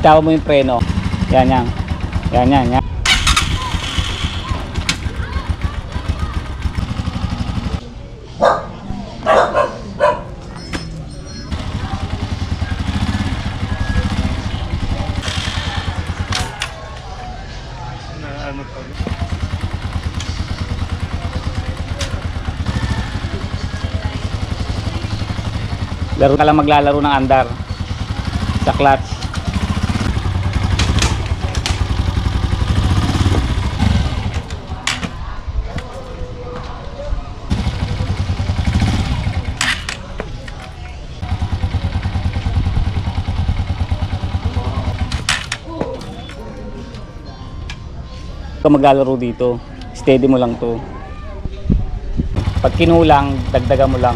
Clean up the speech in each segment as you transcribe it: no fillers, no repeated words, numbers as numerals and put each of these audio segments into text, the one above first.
Bitawan mo yung preno. Yan, yan. Yan, yan, yan. Laro ka lang maglalaro ng andar sa clutch. Ka maglalaro dito, steady mo lang to. Pag kinulang, dagdagan mo lang.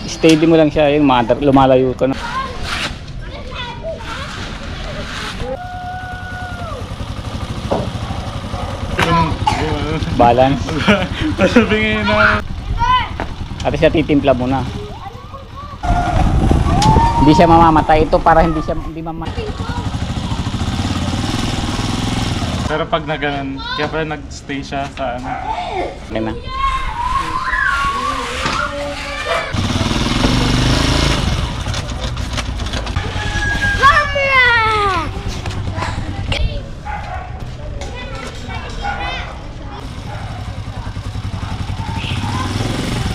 Steady mo lang siya, yung lumalayo ka na. Balance. At siya titimpla muna. Hindi siya mamamatay ito para hindi mamatay. Pero pag na ganun, kaya pala nag-stay siya sa ano. Okay na.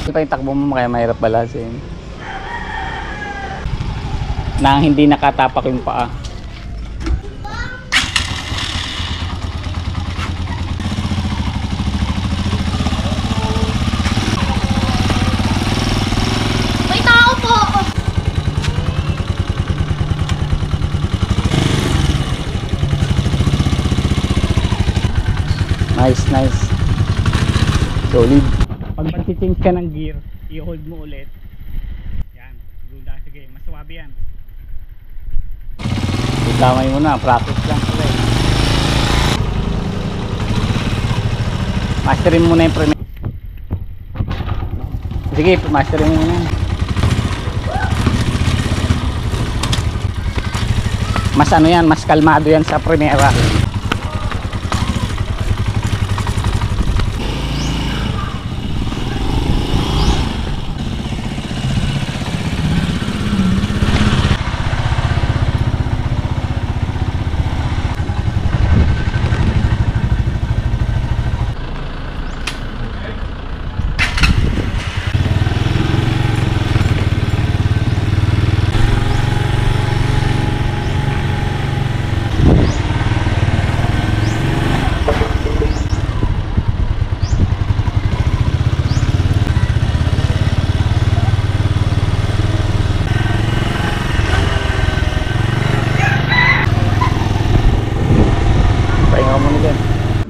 Ito yung takbo mo kaya mahirap balasin. Nang hindi nakatapak yung paa. May tao po! Nice, nice. Solid. Pag mag-change ka ng gear, i-hold mo ulit. Yan, gunda, sige, mas suwabe yan. Damay mo na, practice lang ulit. Masterin mo na yung premier. Sige, masterin mo na. Mas ano yan, mas kalmado yan sa primera.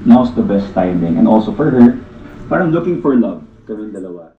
Now's the best timing. And also for her, parang looking for love. Kaming dalawa.